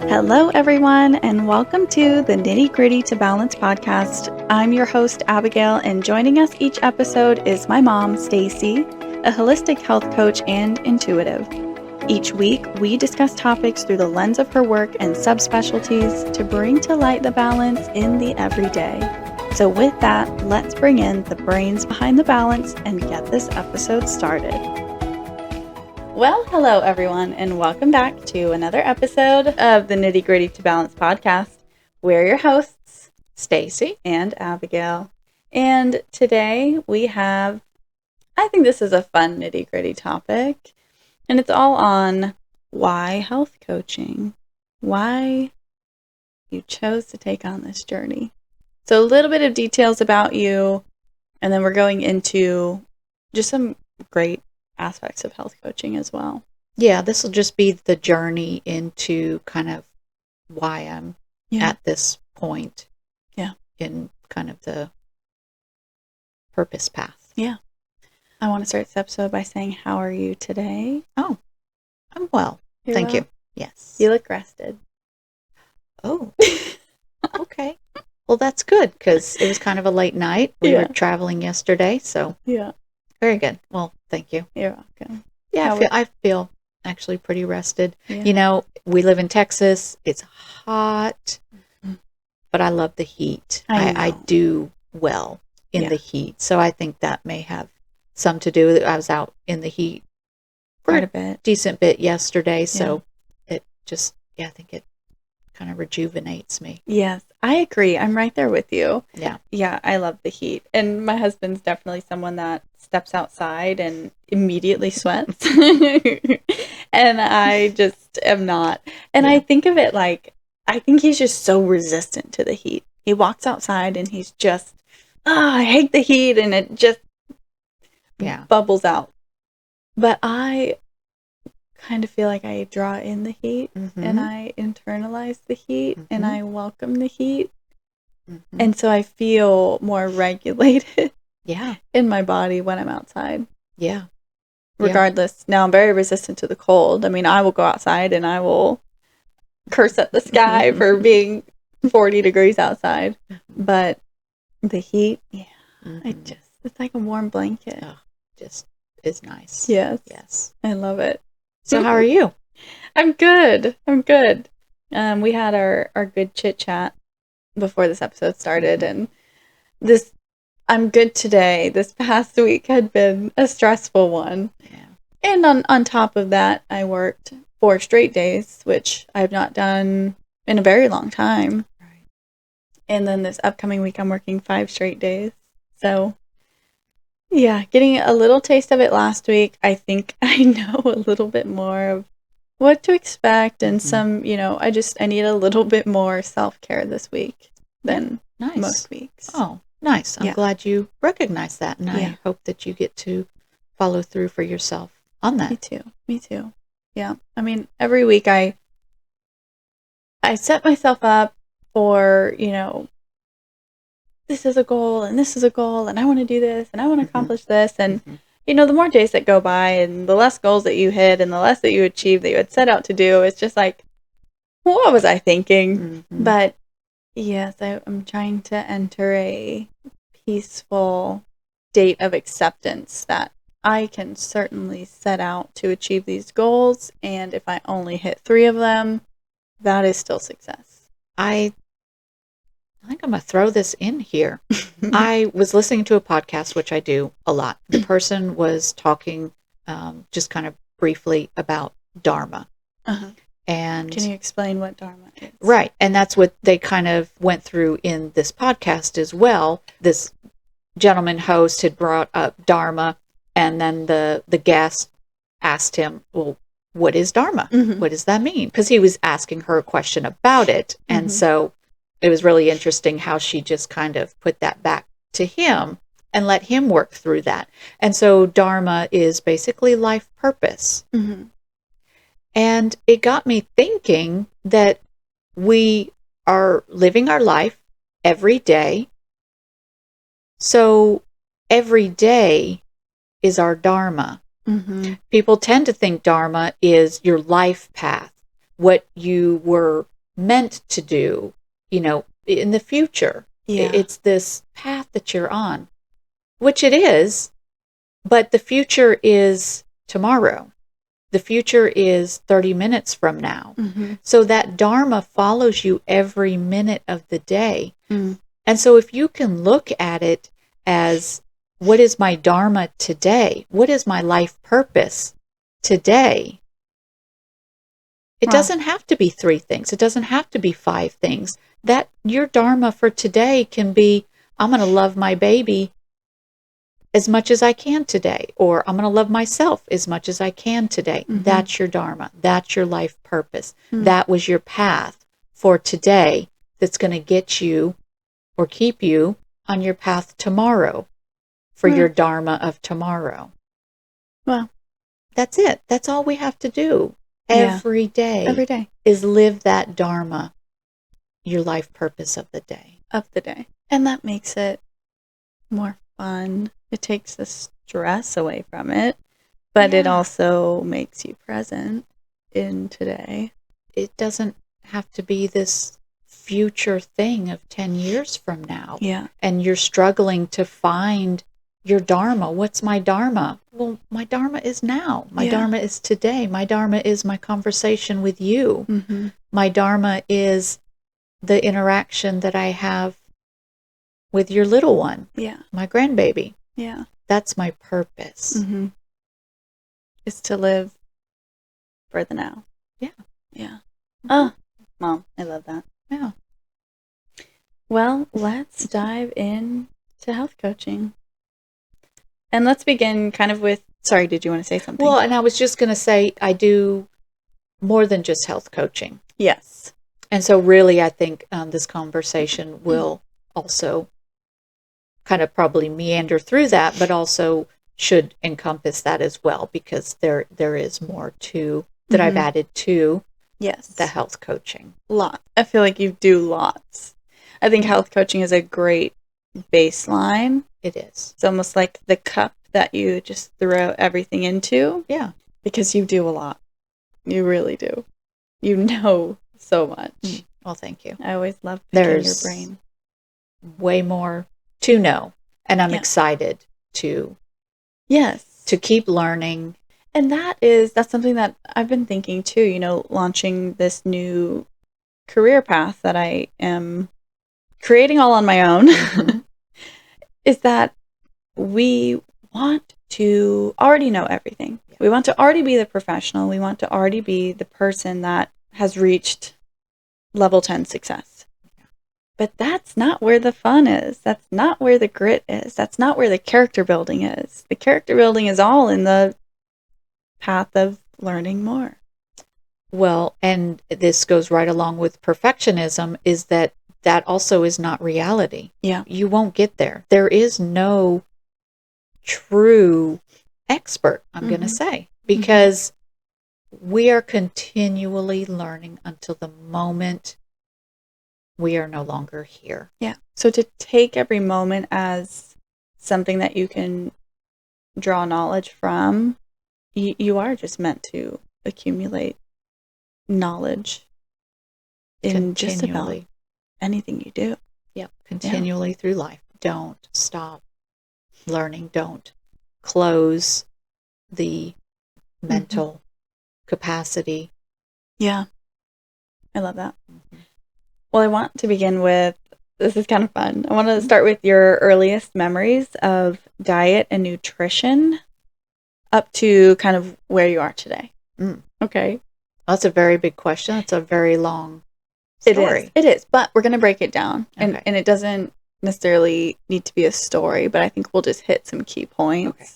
Hello, everyone, and welcome to the Nitty Gritty to Balance podcast. I'm your host, Abigail, and joining us each episode is my mom, Staci, a holistic health coach and intuitive. Each week, we discuss topics through the lens of her work and subspecialties to bring to light the balance in the everyday. So with that, let's bring in the brains behind the balance and get this episode started. Well, hello everyone, and welcome back to another episode of the Nitty Gritty to Balance podcast. We're your hosts, Staci and Abigail. And today we have, I think this is a fun nitty gritty topic, and it's all on why health coaching, why you chose to take on this journey. So a little bit of details about you, and then we're going into just some great aspects of health coaching as well. Yeah, this will just be the journey into kind of why I'm at this point in kind of the purpose path. Yeah. I want to start this episode by saying, how are you today? Oh, I'm well. Thank you. Yes. You look rested. Oh, okay. Well, that's good because it was kind of a late night. We were traveling yesterday, so very good. Well, thank you. You're welcome. Yeah, I feel actually pretty rested. Yeah. You know, we live in Texas. It's hot, but I love the heat. I do well in the heat. So I think that may have some to do with it. I was out in the heat for quite a bit, decent bit yesterday. So it just, I think it kind of rejuvenates me. Yes, I agree. I'm right there with you. Yeah. Yeah, I love the heat. And my husband's definitely someone that steps outside and immediately sweats. And I just am not. And I think of it like, I think he's just so resistant to the heat. He walks outside and he's just, I hate the heat, and it just bubbles out. But I kind of feel like I draw in the heat and I internalize the heat and I welcome the heat. And so I feel more regulated in my body when I'm outside. Yeah. Regardless. Now I'm very resistant to the cold. I mean, I will go outside and I will curse at the sky for being 40 degrees outside. But the heat, it's like a warm blanket. Oh, just is nice. Yes. Yes. I love it. So how are you? I'm good. We had our good chit chat before this episode started, and I'm good today. This past week had been a stressful one. Yeah. And on top of that, I worked 4 straight days, which I've not done in a very long time. Right. And then this upcoming week, I'm working 5 straight days. So yeah, getting a little taste of it last week. I think I know a little bit more of what to expect, and some, I need a little bit more self-care this week than most weeks. Oh, nice. I'm glad you recognize that, and I hope that you get to follow through for yourself on that. Me too. Yeah. I mean, every week I set myself up for, this is a goal and this is a goal and I want to do this and I want to accomplish this. And, the more days that go by and the less goals that you hit and the less that you achieve that you had set out to do, it's just like, what was I thinking? But yes, I'm trying to enter a peaceful state of acceptance that I can certainly set out to achieve these goals. And if I only hit 3 of them, that is still success. I think I'm going to throw this in here. I was listening to a podcast, which I do a lot. The person was talking just kind of briefly about Dharma. And can you explain what Dharma is? Right. And that's what they kind of went through in this podcast as well. This gentleman host had brought up Dharma, and then the guest asked him, well, what is Dharma? What does that mean? Because he was asking her a question about it. And so it was really interesting how she just kind of put that back to him and let him work through that. And so Dharma is basically life purpose. And it got me thinking that we are living our life every day. So every day is our Dharma. People tend to think Dharma is your life path. what you were meant to do, in the future. Yeah. It's this path that you're on, which it is, but the future is tomorrow. The future is 30 minutes from now. Mm-hmm. So that Dharma follows you every minute of the day. Mm. And so if you can look at it as, what is my Dharma today? What is my life purpose today? It doesn't have to be 3 things. It doesn't have to be 5 things. That your Dharma for today can be, I'm going to love my baby as much as I can today, or I'm going to love myself as much as I can today. Mm-hmm. That's your Dharma. That's your life purpose. Mm-hmm. That was your path for today that's going to get you or keep you on your path tomorrow for your Dharma of tomorrow. Well, that's it. That's all we have to do every day. Every day. Is live that Dharma, your life purpose of the day. And that makes it more fun. It takes the stress away from it, but it also makes you present in today. It doesn't have to be this future thing of 10 years from now. Yeah. And you're struggling to find your Dharma. What's my Dharma? Well, my Dharma is now. My Dharma is today. My Dharma is my conversation with you. Mm-hmm. My Dharma is the interaction that I have with your little one. Yeah. My grandbaby. Yeah. That's my purpose. Mm-hmm. Is to live for the now. Yeah. Yeah. Oh, Mom, I love that. Yeah. Well, let's dive in to health coaching. And let's begin kind of with, sorry, did you want to say something? Well, and I was just going to say, I do more than just health coaching. Yes. And so really, I think this conversation will also kind of probably meander through that, but also should encompass that as well, because there is more to that I've added to the health coaching. Lot. I feel like you do lots. I think health coaching is a great baseline. It is. It's almost like the cup that you just throw everything into. Yeah. Because you do a lot. You really do. You know so much. Well, thank you. I always love picking your brain. Way more to know. And I'm excited to keep learning. And that's something that I've been thinking too, launching this new career path that I am creating all on my own, is that we want to already know everything. Yeah. We want to already be the professional. We want to already be the person that has reached level 10 success. Yeah. But that's not where the fun is. That's not where the grit is. That's not where the character building is. The character building is all in the path of learning more. Well, and this goes right along with perfectionism, is that also is not reality. Yeah. You won't get there. There is no true expert, I'm going to say, because we are continually learning until the moment we are no longer here. Yeah. So to take every moment as something that you can draw knowledge from, you are just meant to accumulate knowledge in just about anything you do. Yep. Continually through life. Don't stop learning. Don't close the mental capacity. Yeah. I love that. Well, I want to begin with, this is kind of fun. I want to start with your earliest memories of diet and nutrition up to kind of where you are today. Okay. That's a very big question. That's a very long story. It is, but we're going to break it down. Okay. And it doesn't necessarily need to be a story, but I think we'll just hit some key points. Okay.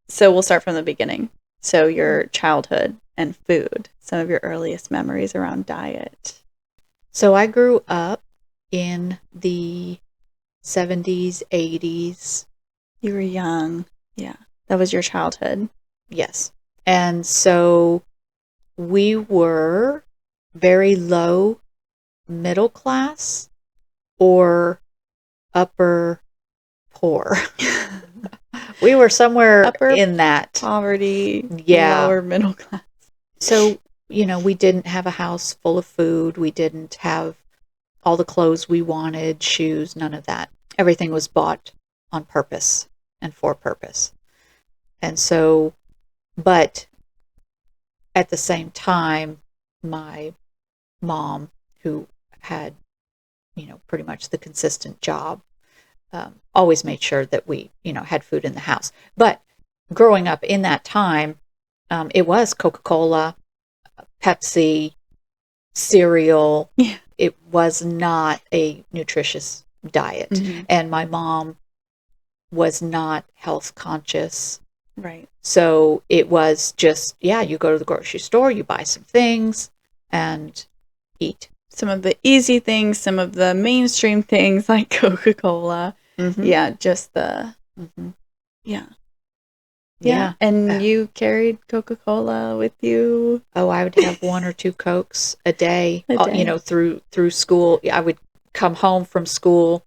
So we'll start from the beginning. So your childhood and food, some of your earliest memories around diet. So I grew up in the 70s, 80s. You were young. Yeah. That was your childhood. Yes. And so we were very low middle class or upper poor. We were somewhere in that poverty, lower middle class. So, we didn't have a house full of food. We didn't have all the clothes we wanted, shoes, none of that. Everything was bought on purpose and for purpose. And so, but at the same time, my mom, who had, pretty much the consistent job, always made sure that we, had food in the house. But growing up in that time, it was Coca-Cola, Pepsi, cereal. Yeah. It was not a nutritious diet. Mm-hmm. And my mom was not health conscious. Right. So it was just, you go to the grocery store, you buy some things and eat. Some of the easy things, some of the mainstream things like Coca-Cola. Mm-hmm. Yeah, just the, Mm-hmm. yeah. Yeah. And you carried Coca-Cola with you? Oh, I would have 1 or 2 Cokes a day. Through school. I would come home from school.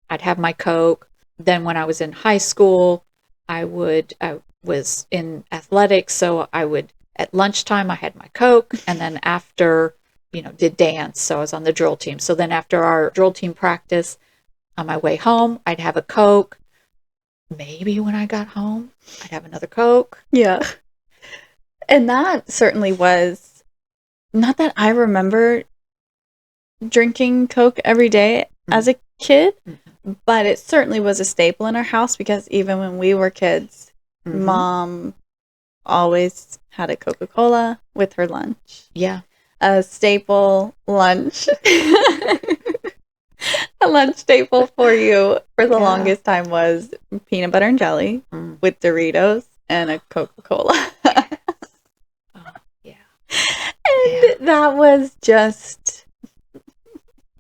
I'd have my Coke. Then when I was in high school, I was in athletics, so I would, at lunchtime, I had my Coke, and then after, did dance, so I was on the drill team. So then after our drill team practice, on my way home, I'd have a Coke. Maybe when I got home, I'd have another Coke. Yeah. And that certainly was, not that I remember drinking Coke every day as a kid, but it certainly was a staple in our house because even when we were kids, Mom always had a Coca-Cola with her lunch. Yeah. A staple lunch. A lunch staple for you for the longest time was peanut butter and jelly with Doritos and a Coca-Cola. Yeah. And that was just,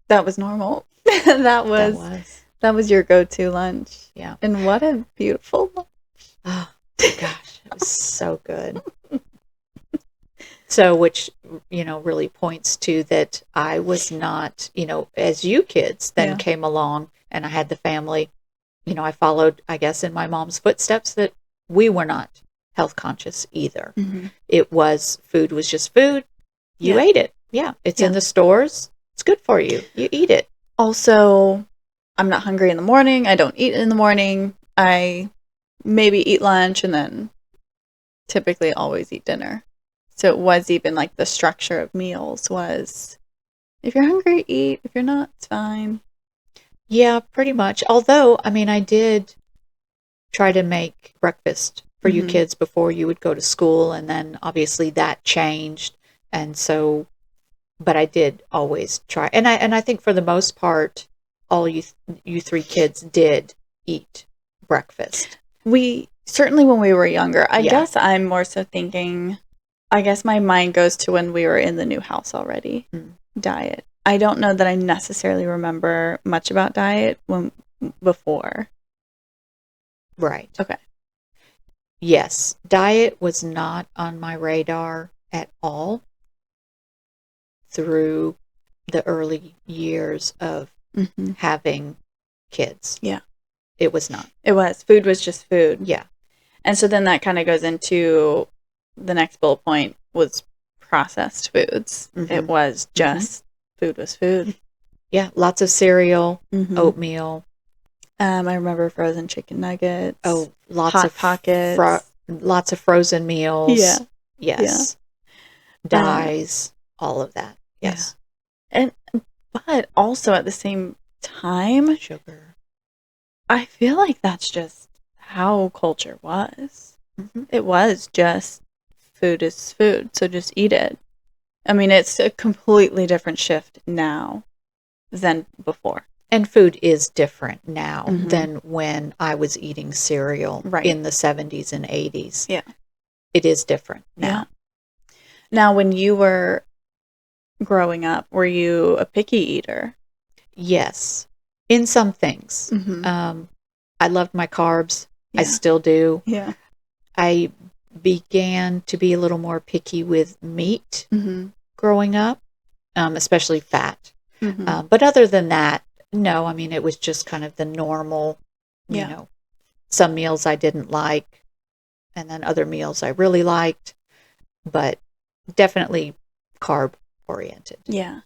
that was normal. That was your go-to lunch. Yeah. And what a beautiful lunch. Oh, gosh, it was so good. So, which, really points to that I was not, as you kids then came along and I had the family, I followed, I guess, in my mom's footsteps that we were not health conscious either. Mm-hmm. Food was just food. You ate it. Yeah. It's in the stores. It's good for you. You eat it. Also, I'm not hungry in the morning. I don't eat in the morning. I maybe eat lunch and then typically always eat dinner. So it was even like the structure of meals was, if you're hungry, eat. If you're not, it's fine. Yeah, pretty much. Although, I did try to make breakfast for you kids before you would go to school. And then obviously that changed. And so, but I did always try. And I think for the most part, all you 3 kids did eat breakfast. We certainly, when we were younger, I guess I'm more so thinking, I guess my mind goes to when we were in the new house already. Diet. I don't know that I necessarily remember much about diet before. Right. Okay. Yes. Diet was not on my radar at all through the early years of having kids. Yeah. It was not. It was. Food was just food. Yeah. And so then that kind of goes into the next bullet point was processed foods. It was just food was food. Yeah. Lots of cereal, oatmeal. I remember frozen chicken nuggets. Oh, lots Hot of Pockets. lots of frozen meals. Yeah. Yes. Yeah. Dyes, all of that. Yes. Yeah. But also at the same time, sugar. I feel like that's just how culture was. It was just food is food, so just eat it. It's a completely different shift now than before. And food is different now than when I was eating cereal in the 70s and 80s. Yeah. It is different now. Yeah. Now, when you were growing up, were you a picky eater? Yes. In some things. I loved my carbs. Yeah. I still do. Yeah. I began to be a little more picky with meat growing up, especially fat. But other than that, no, it was just kind of the normal, you know, some meals I didn't like, and then other meals I really liked, but definitely carb oriented. Yeah.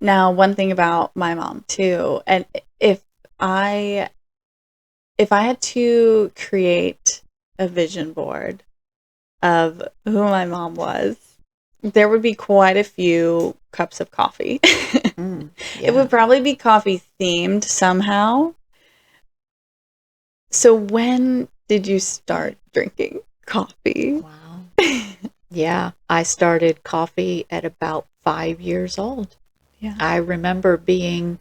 Now, one thing about my mom too, and if I had to create a vision board of who my mom was, there would be quite a few cups of coffee. It would probably be coffee themed somehow. So when did you start drinking coffee? Wow. Yeah, I started coffee at about 5 years old. Yeah. I remember being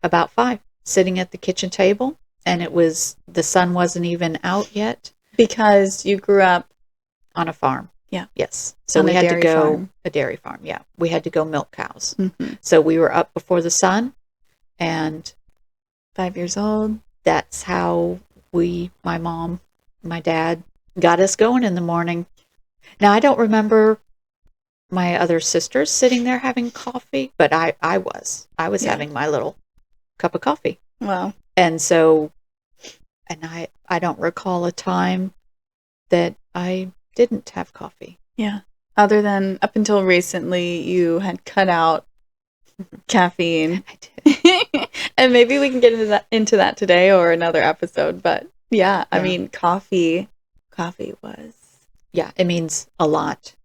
about 5, sitting at the kitchen table, and the sun wasn't even out yet. Because you grew up on a farm. Yeah. Yes. So we had to go a dairy farm. Yeah. We had to go milk cows. Mm-hmm. So we were up before the sun, and 5 years old. That's how my mom, my dad got us going in the morning. Now, I don't remember my other sisters sitting there having coffee, but I was having my little cup of coffee. Wow. And so, I don't recall a time that I didn't have coffee. Yeah. Other than up until recently, you had cut out caffeine. I did. And maybe we can get into that today or another episode. But yeah, I mean, coffee was. Yeah, it means a lot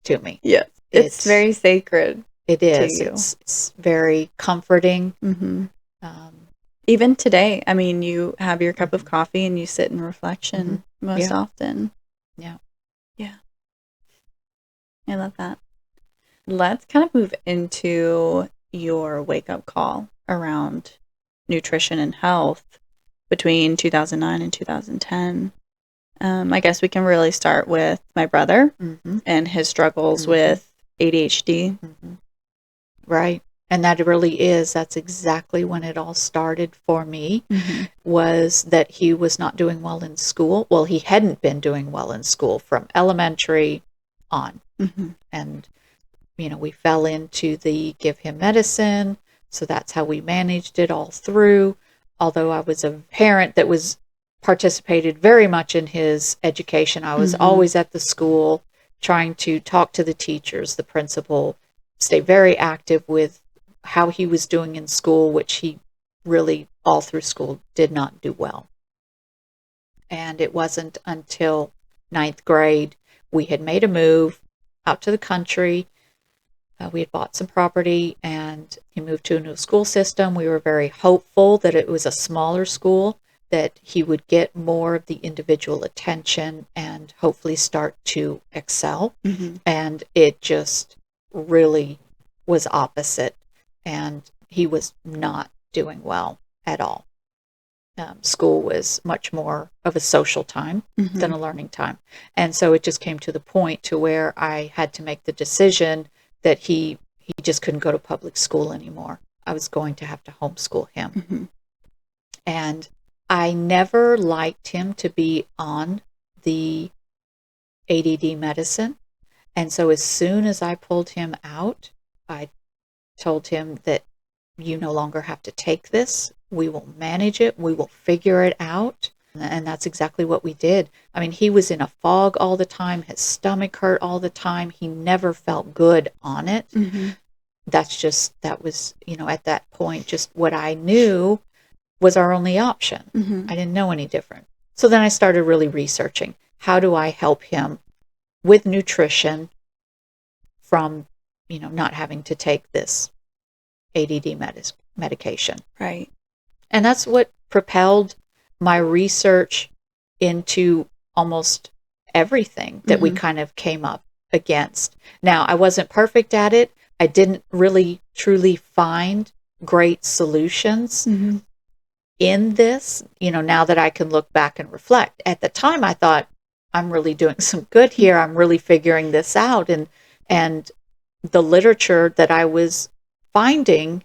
to me. Yes. It's very sacred. It is. It's very comforting. Mm-hmm. Even today, I mean, you have your cup of coffee and you sit in reflection most often. Yeah. Yeah. I love that. Let's kind of move into your wake-up call around nutrition and health between 2009 and 2010. I guess we can really start with my brother and his struggles with ADHD. Right. And that's exactly when it all started for me, was that he was not doing well in school. Well, he hadn't been doing well in school from elementary on. And, we fell into the give him medicine. So that's how we managed it all through. Although I was a parent that participated very much in his education. I was always at the school trying to talk to the teachers, the principal, stay very active with how he was doing in school, which he really all through school did not do well. And it wasn't until 9th grade we had made a move out to the country. We had bought some property and he moved to a new school system. We were very hopeful that it was a smaller school, that he would get more of the individual attention and hopefully start to excel. And it just really was opposite. And he was not doing well at all. School was much more of a social time than a learning time. And so it just came to the point to where I had to make the decision that he just couldn't go to public school anymore. I was going to have to homeschool him. And I never liked him to be on the ADD medicine. And so as soon as I pulled him out, I told him that you no longer have to take this. We will manage it. We will figure it out. And that's exactly what we did. I mean, he was in a fog all the time. His stomach hurt all the time. He never felt good on it. That was, at that point, just what I knew was our only option. I didn't know any different. So then I started really researching, how do I help him with nutrition from, not having to take this ADD medication. Right. And that's what propelled my research into almost everything that we kind of came up against. Now, I wasn't perfect at it. I didn't really truly find great solutions in this, now that I can look back and reflect. At the time, I thought, I'm really doing some good here. I'm really figuring this out. And the literature that I was finding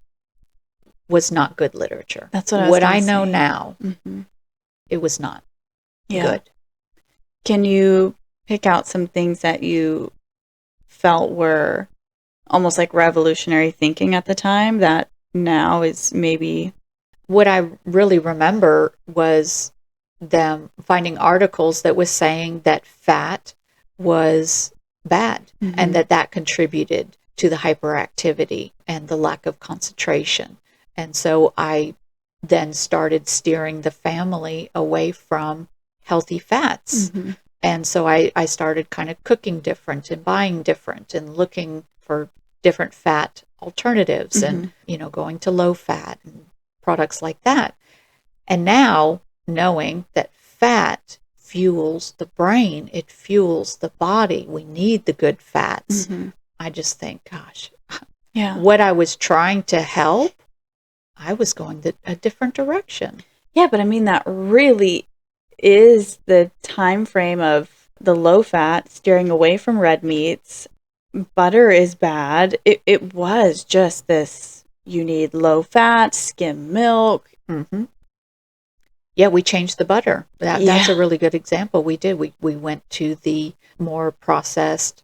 was not good literature. That's what I know now. It was not good. Can you pick out some things that you felt were almost like revolutionary thinking at the time that now is maybe... What I really remember was them finding articles that was saying that fat was bad, and that contributed to the hyperactivity and the lack of concentration. And so I then started steering the family away from healthy fats. And so I started kind of cooking different and buying different and looking for different fat alternatives and, going to low fat and products like that. And now, knowing that fat fuels the brain, it fuels the body, we need the good fats. I just think, gosh, what I was trying to help, I was going a different direction. Yeah, but I mean, that really is the time frame of the low fat, steering away from red meats. Butter is bad. It was just this, you need low fat, skim milk. Yeah, we changed the butter. That's a really good example. We did. We went to the more processed,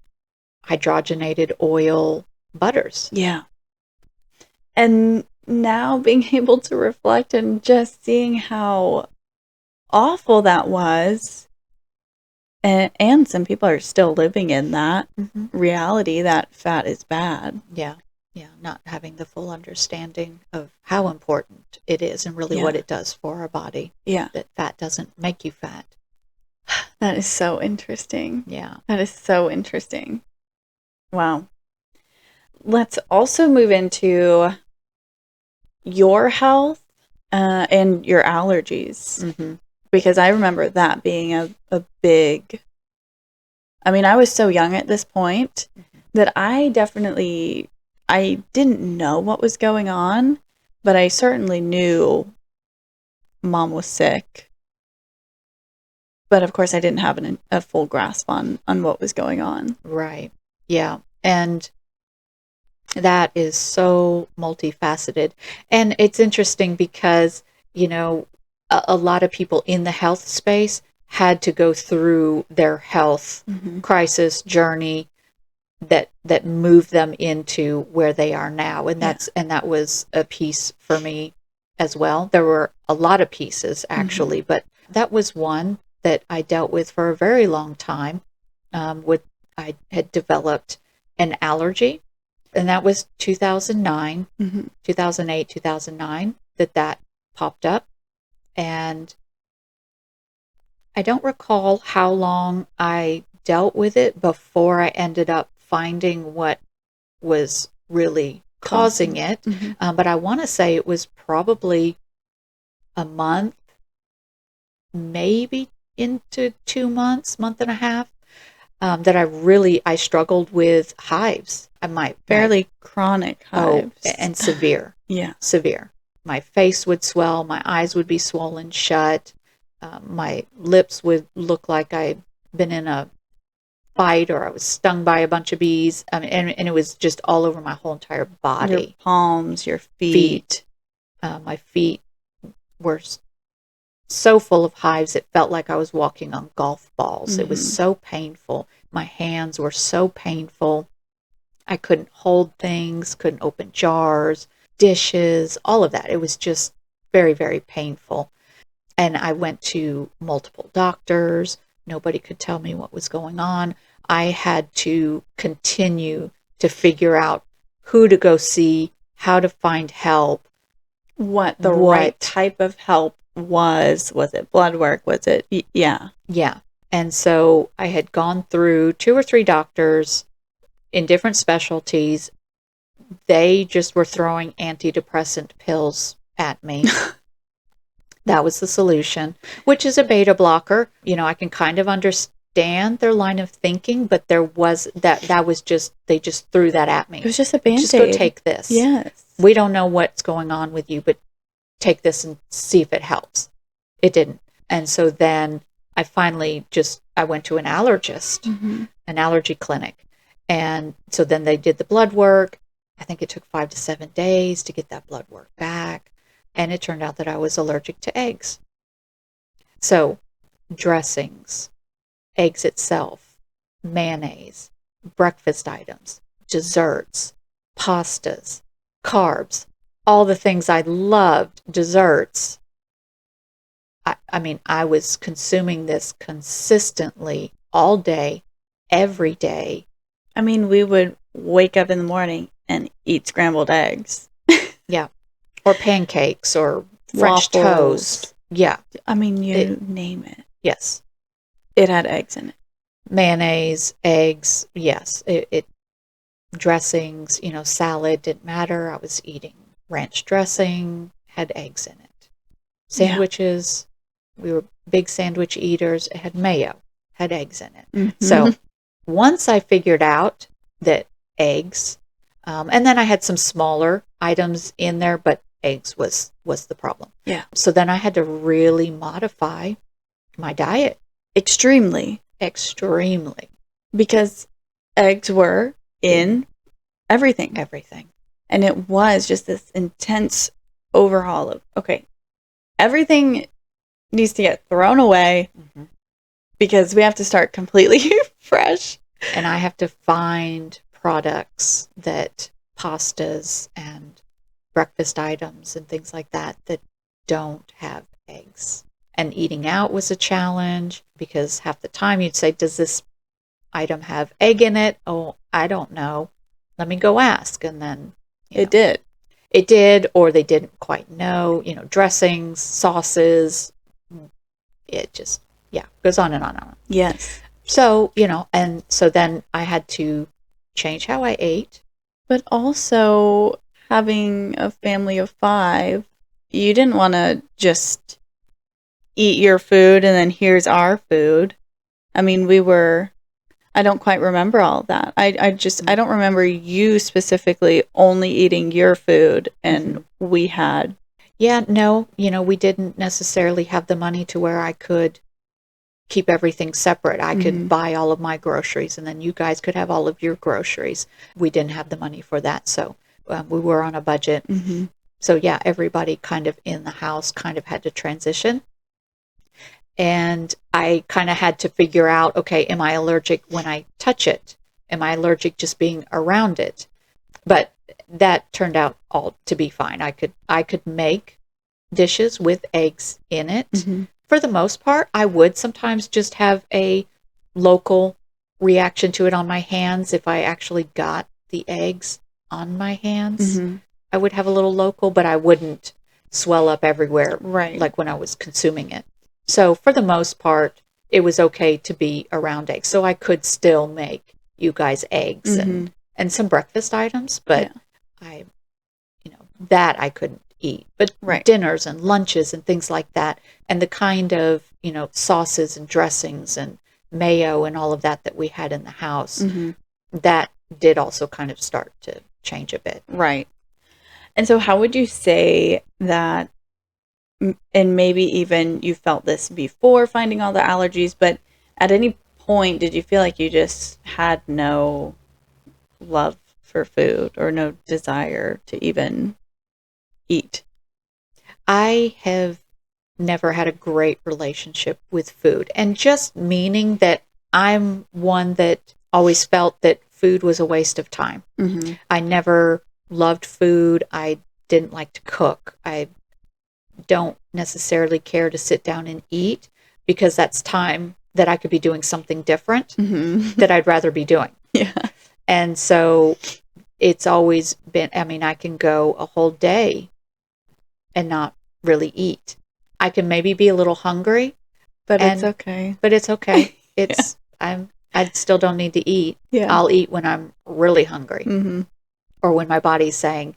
hydrogenated oil butters. Yeah. And now being able to reflect and just seeing how awful that was, and some people are still living in that reality that fat is bad. Yeah, not having the full understanding of how important it is and really what it does for our body. Yeah. That fat doesn't make you fat. That is so interesting. Yeah. That is so interesting. Wow. Let's also move into your health and your allergies. Because I remember that being a big... I mean, I was so young at this point that I didn't know what was going on, but I certainly knew Mom was sick. But of course, I didn't have a full grasp on what was going on. Right. Yeah. And that is so multifaceted. And it's interesting because, a lot of people in the health space had to go through their health crisis journey that moved them into where they are now. And that was a piece for me as well. There were a lot of pieces actually, but that was one that I dealt with for a very long time. I had developed an allergy, and that was 2009, 2008, 2009 that popped up. And I don't recall how long I dealt with it before I ended up finding what was really causing it. But I want to say it was probably a month, maybe into 2 months, month and a half, that I struggled with hives. Fairly chronic hives. And severe. Severe. My face would swell, my eyes would be swollen shut, my lips would look like I'd been in a fight or I was stung by a bunch of bees. And it was just all over my whole entire body. Your palms, your feet. My feet were so full of hives, it felt like I was walking on golf balls. It was so painful. My hands were so painful. I couldn't hold things, couldn't open jars, dishes, all of that. It was just very, very painful. And I went to multiple doctors. Nobody could tell me what was going on. I had to continue to figure out who to go see, how to find help. What the right type of help was. Was it blood work? Was it... Yeah. Yeah. And so I had gone through 2 or 3 doctors in different specialties. They just were throwing antidepressant pills at me. That was the solution, which is a beta blocker. I can kind of understand their line of thinking, but there was that was just, they just threw that at me. It was just a Band-Aid. Just go take this. Yes. We don't know what's going on with you, but take this and see if it helps. It didn't. And so then I finally I went to an allergist, an allergy clinic. And so then they did the blood work. I think it took 5 to 7 days to get that blood work back. And it turned out that I was allergic to eggs. So dressings, eggs itself, mayonnaise, breakfast items, desserts, pastas, carbs, all the things I loved, desserts. I was consuming this consistently all day, every day, I mean, we would wake up in the morning and eat scrambled eggs. Yeah. Or pancakes or French Waffles. toast. Yeah. I mean, you name it. Yes. It had eggs in it. Mayonnaise, eggs. Yes. It dressings, salad didn't matter. I was eating ranch dressing, had eggs in it. Sandwiches, we were big sandwich eaters. It had mayo, had eggs in it. Mm-hmm. So once I figured out that eggs, and then I had some smaller items in there, but eggs was the problem. Yeah. So then I had to really modify my diet. Extremely. Because eggs were in everything. And it was just this intense overhaul of, okay, everything needs to get thrown away because we have to start completely fresh. And I have to find products that pastas and breakfast items and things like that don't have eggs. And eating out was a challenge because half the time you'd say, does this item have egg in it? Oh, I don't know. Let me go ask. And then it did. It did, or they didn't quite know, dressings, sauces. It just, goes on and on and on. Yes. So, and so then I had to change how I ate. But also, having a family of 5, you didn't want to just eat your food and then here's our food. I mean, I don't quite remember all of that. I don't remember you specifically only eating your food and we had. Yeah, no, we didn't necessarily have the money to where I could keep everything separate. I could buy all of my groceries and then you guys could have all of your groceries. We didn't have the money for that. So we were on a budget. Mm-hmm. So yeah, everybody kind of in the house kind of had to transition. And I kind of had to figure out, okay, am I allergic when I touch it? Am I allergic just being around it? But that turned out all to be fine. I could make dishes with eggs in it. Mm-hmm. For the most part, I would sometimes just have a local reaction to it on my hands. If I actually got the eggs on my hands, I would have a little local, but I wouldn't swell up everywhere like when I was consuming it. So for the most part, it was okay to be around eggs. So I could still make you guys eggs and some breakfast items, but that I couldn't eat. But dinners and lunches and things like that, and the kind of, sauces and dressings and mayo and all of that we had in the house, that did also kind of start to change a bit. Right. And so how would you say that, and maybe even you felt this before finding all the allergies, but at any point did you feel like you just had no love for food or no desire to even eat? I have never had a great relationship with food, and just meaning that I'm one that always felt that food was a waste of time. I never loved food. I didn't like to cook. I don't necessarily care to sit down and eat because that's time that I could be doing something different that I'd rather be doing. Yeah. And so it's always been, I can go a whole day and not really eat. I can maybe be a little hungry, but it's okay. It's, I still don't need to eat. Yeah. I'll eat when I'm really hungry or when my body's saying,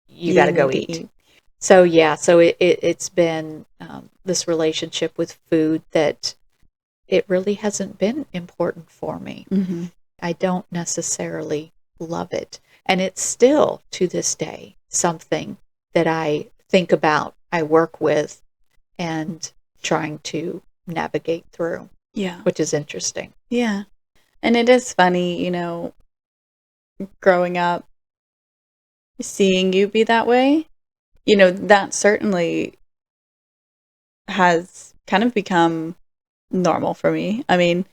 you got to go eat. So it's been this relationship with food that it really hasn't been important for me. I don't necessarily love it. And it's still, to this day, something that I think about, I work with, and trying to navigate through. Yeah. Which is interesting. Yeah. And it is funny, growing up, seeing you be that way. That certainly has kind of become normal for me. I mean,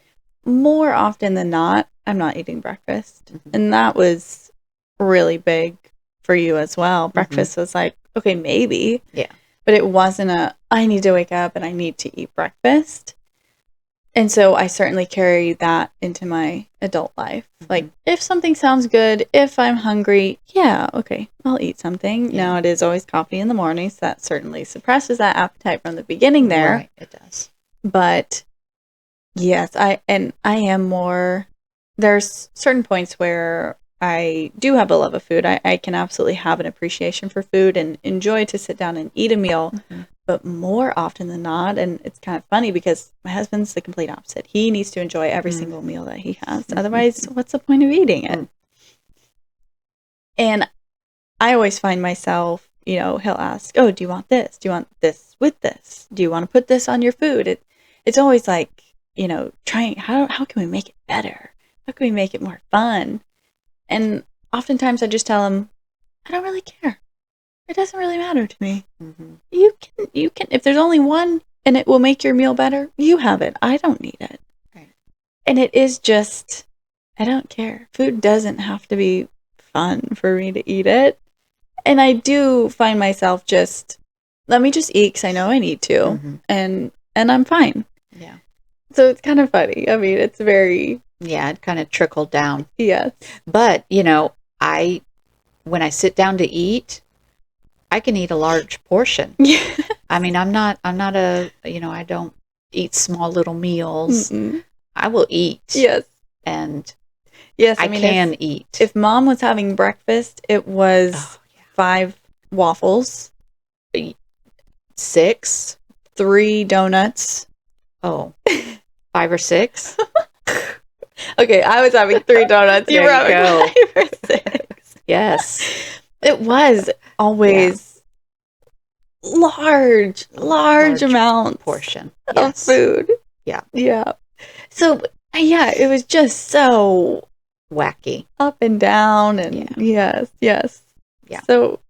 more often than not, I'm not eating breakfast. And that was really big for you as well. Breakfast was like, okay, maybe. Yeah. But it wasn't I need to wake up and I need to eat breakfast. And so I certainly carry that into my adult life. Like, if something sounds good, if I'm hungry, yeah, okay, I'll eat something. Yeah. Now, it is always coffee in the morning, so that certainly suppresses that appetite from the beginning there. Right, it does. But yes, I am more, there's certain points where I do have a love of food. I can absolutely have an appreciation for food and enjoy to sit down and eat a meal. But more often than not, and it's kind of funny because my husband's the complete opposite. He needs to enjoy every single meal that he has. Otherwise, what's the point of eating it? And I always find myself, he'll ask, oh, do you want this? Do you want this with this? Do you want to put this on your food? It's always like, trying, how can we make it better? How can we make it more fun? And oftentimes I just tell him, I don't really care. It doesn't really matter to me. You can, if there's only one and it will make your meal better, you have it. I don't need it. Right. And it is just, I don't care. Food doesn't have to be fun for me to eat it. And I do find myself just, let me just eat because I know I need to. And I'm fine. Yeah. So it's kind of funny. I mean, it's very... Yeah, it kind of trickled down. Yes. But, when I sit down to eat, I can eat a large portion. Yeah. I mean, I'm not a, I don't eat small little meals. I will eat. Yes. And yes, I can eat. If Mom was having breakfast, it was 5 waffles, 6, 3 donuts. Oh, 5 or 6. Okay, I was having 3 donuts. You were having 5 or 6. Yes. It was always large amounts portion of food. Yeah. Yeah. So, it was just so wacky. Up and down and yes. Yeah. So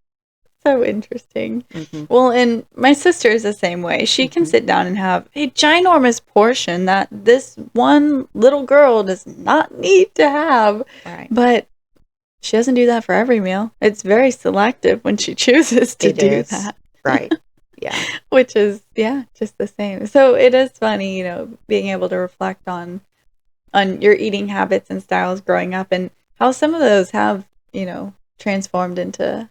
interesting. Well, and my sister is the same way. She can sit down and have a ginormous portion that this one little girl does not need to have. Right. But she doesn't do that for every meal. It's very selective when she chooses to do that. Right. Yeah. Which is, just the same. So it is funny, being able to reflect on your eating habits and styles growing up and how some of those have, transformed into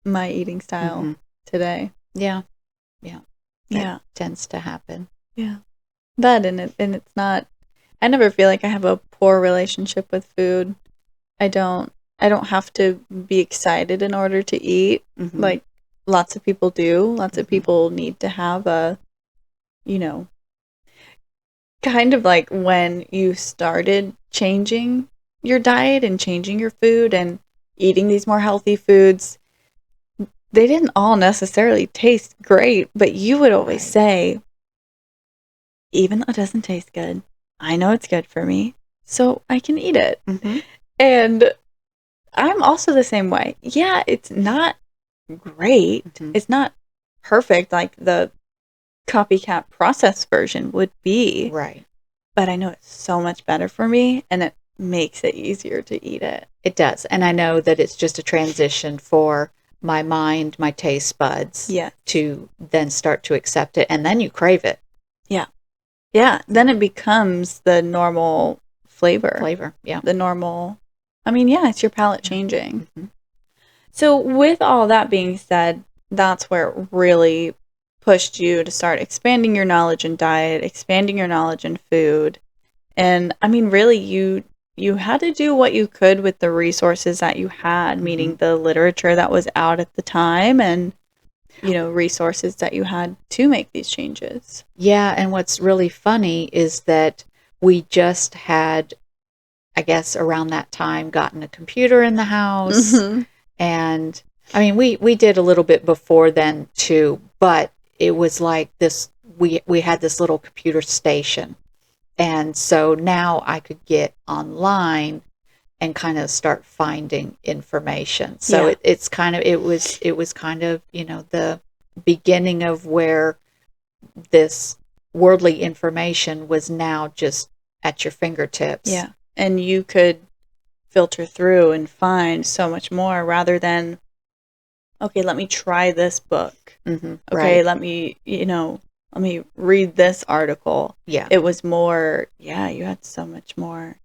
my eating style today. Yeah. That tends to happen. Yeah. That and it's not, I never feel like I have a poor relationship with food. I don't have to be excited in order to eat. Like lots of people do. Lots of people need to have a, kind of like when you started changing your diet and changing your food and eating these more healthy foods, they didn't all necessarily taste great, but you would always say, even though it doesn't taste good, I know it's good for me, so I can eat it. And I'm also the same way. Yeah, it's not great. It's not perfect like the copycat processed version would be. Right. But I know it's so much better for me, and it makes it easier to eat it. It does. And I know that it's just a transition for my mind, my taste buds, to then start to accept it, and then you crave it. Yeah. Then it becomes the normal flavor. Yeah. The normal, it's your palate changing. So with all that being said, that's where it really pushed you to start expanding your knowledge in diet, expanding your knowledge in food. And really you had to do what you could with the resources that you had, meaning the literature that was out at the time and, resources that you had to make these changes. Yeah, and what's really funny is that we just had, I guess, around that time, gotten a computer in the house. And, we did a little bit before then, too, but it was like this, we had this little computer station. And so now I could get online and kind of start finding information. So it was kind of, the beginning of where this worldly information was now just at your fingertips. Yeah. And you could filter through and find so much more rather than, okay, let me try this book. Okay, let me, let me read this article. Yeah. It was more, you had so much more.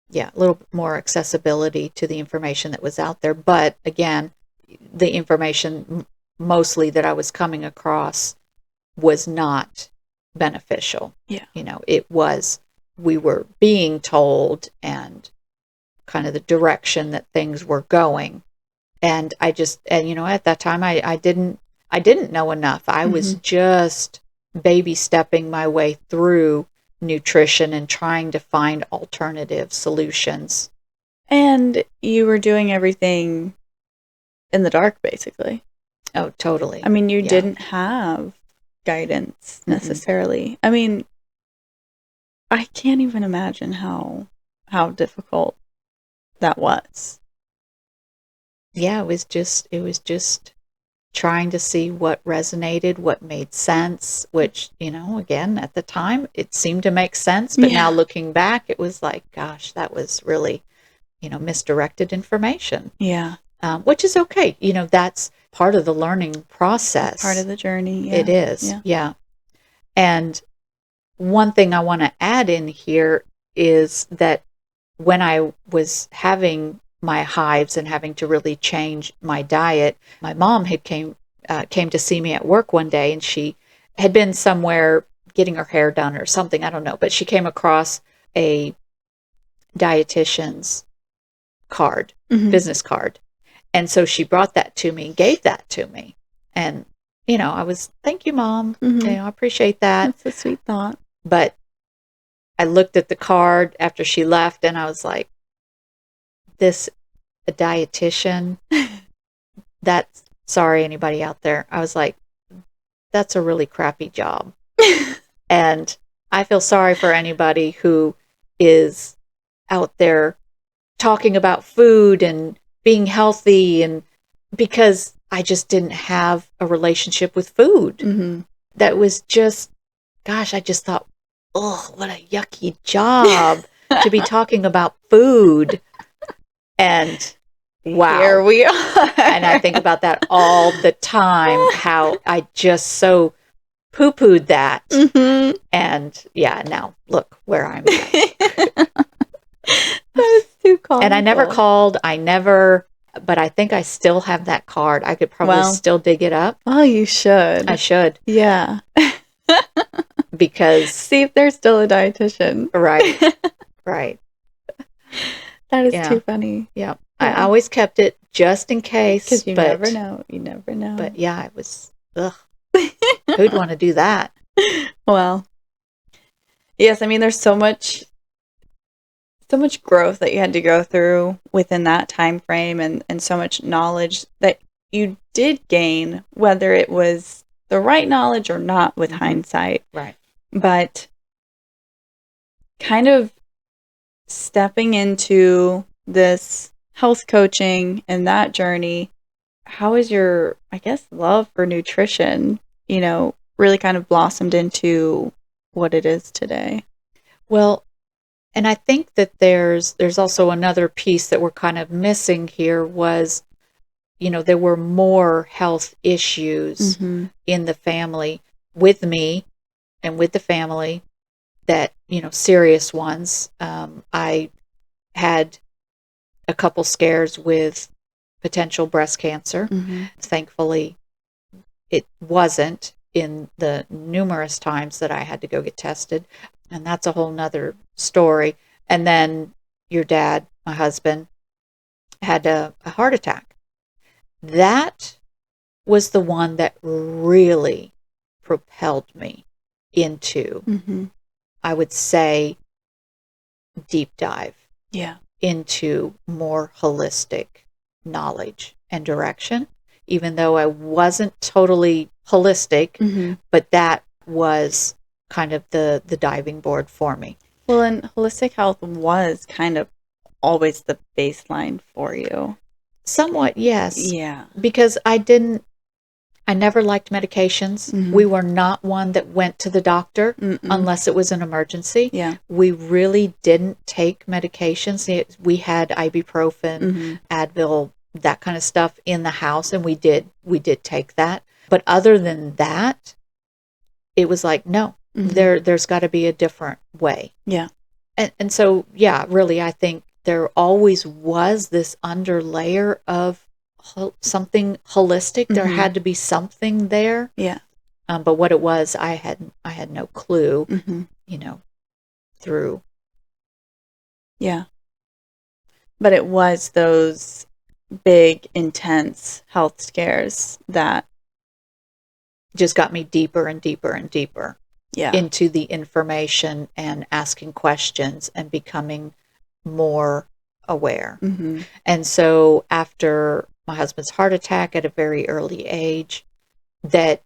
Yeah, a little bit more accessibility to the information that was out there. But again, the information mostly that I was coming across was not beneficial. Yeah. We were being told and kind of the direction that things were going. And at that time I didn't know enough. I was just baby stepping my way through nutrition and trying to find alternative solutions. And you were doing everything in the dark, basically. Oh, totally. I mean, you didn't have guidance necessarily. I mean, I can't even imagine how difficult that was. Yeah, it was just trying to see what resonated, what made sense, which, again, at the time, it seemed to make sense. But now looking back, it was like, gosh, that was really, misdirected information. Yeah. Which is okay. That's part of the learning process. Part of the journey. Yeah. It is. Yeah. And one thing I want to add in here is that when I was having my hives and having to really change my diet, my mom had came to see me at work one day, and she had been somewhere getting her hair done or something, I don't know, but she came across a dietitian's card, business card. And so she brought that to me, gave that to me. And, I was, thank you, Mom. I appreciate that. That's a sweet thought. But I looked at the card after she left, and I was like, a dietitian, sorry, anybody out there. I was like, that's a really crappy job. And I feel sorry for anybody who is out there talking about food and being healthy, and because I just didn't have a relationship with food. That was just, gosh, I just thought, oh, what a yucky job to be talking about food. And wow. Here we are. And I think about that all the time, how I just so poo-pooed that. And now look where I'm at. That's too comical. And I never called. But I think I still have that card. I could probably still dig it up. Oh, you should. I should. Yeah. Because see if there's still a dietitian. Right. That is too funny. Yeah. I always kept it just in case. Because you never know. You never know. But yeah, it was, who'd want to do that? Well, yes, I mean, there's so much growth that you had to go through within that time frame, and so much knowledge that you did gain, whether it was the right knowledge or not with hindsight. Right. But kind of stepping into this health coaching and that journey, how is your, I guess, love for nutrition, really kind of blossomed into what it is today? Well, and I think that there's also another piece that we're kind of missing here was, there were more health issues in the family with me and with the family that, serious ones. I had a couple scares with potential breast cancer. Thankfully, it wasn't in the numerous times that I had to go get tested. And that's a whole nother story. And then your dad, my husband, had a heart attack. That was the one that really propelled me into, I would say, deep dive. Yeah. Into more holistic knowledge and direction, even though I wasn't totally holistic, but that was kind of the diving board for me. Well, and holistic health was kind of always the baseline for you. Somewhat, yes. Yeah. Because I never liked medications. We were not one that went to the doctor unless it was an emergency. Yeah. We really didn't take medications. We had ibuprofen, Advil, that kind of stuff in the house, and we did take that. But other than that, it was like, no, there's got to be a different way. Yeah. And so, yeah, really, I think there always was this underlayer of something holistic. There had to be something there. Yeah. But what it was, I had no clue, through. Yeah. But it was those big, intense health scares that just got me deeper and deeper and deeper yeah. into the information and asking questions and becoming more aware. And so after my husband's heart attack at a very early age, that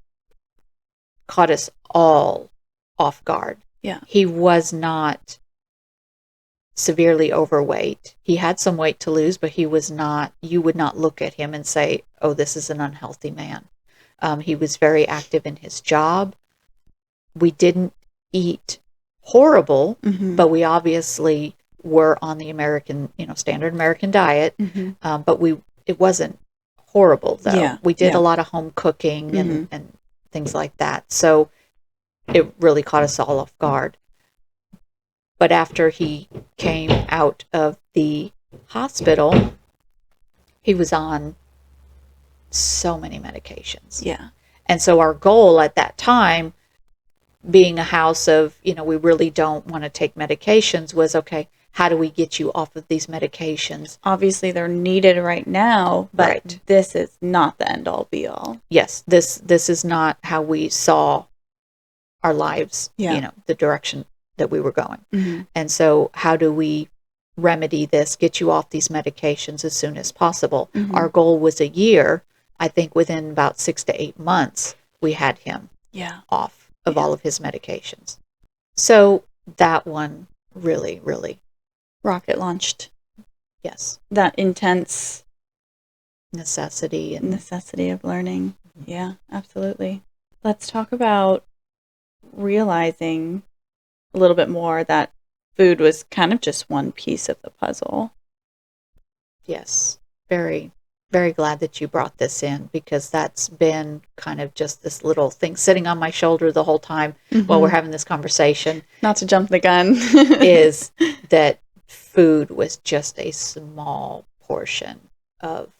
caught us all off guard. Yeah. He was not severely overweight. He had some weight to lose, but he was not, you would not look at him and say, oh, this is an unhealthy man. He was very active in his job. We didn't eat horrible, but we obviously were on the American, standard American diet. But it wasn't horrible though. Yeah. We did a lot of home cooking and things like that. So it really caught us all off guard. But after he came out of the hospital, he was on so many medications. Yeah. And so our goal at that time, being a house of, we really don't want to take medications, was, okay, how do we get you off of these medications? Obviously they're needed right now, but Right. This is not the end all be all. Yes, this is not how we saw our lives, the direction that we were going. And so how do we remedy this, get you off these medications as soon as possible? Our goal was a year. I think within about 6 to 8 months, we had him off of all of his medications. So that one really, really rocket launched. Yes. That intense necessity of learning. Yeah, absolutely. Let's talk about realizing a little bit more that food was kind of just one piece of the puzzle. Yes. Very, very glad that you brought this in, because that's been kind of just this little thing sitting on my shoulder the whole time while we're having this conversation. Not to jump the gun. Is that food was just a small portion of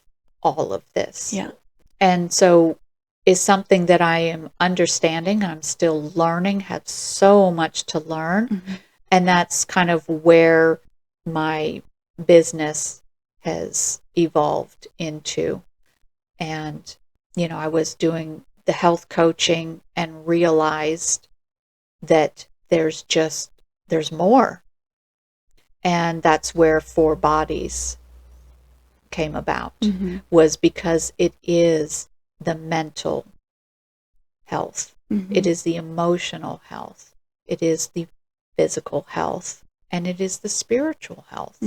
all of this. Yeah. And so is something that I am understanding. I'm still learning, have so much to learn. And that's kind of where my business has evolved into. And, I was doing the health coaching and realized that there's more. And that's where 4 Bodies came about, was because it is the mental health. It is the emotional health. It is the physical health. And it is the spiritual health.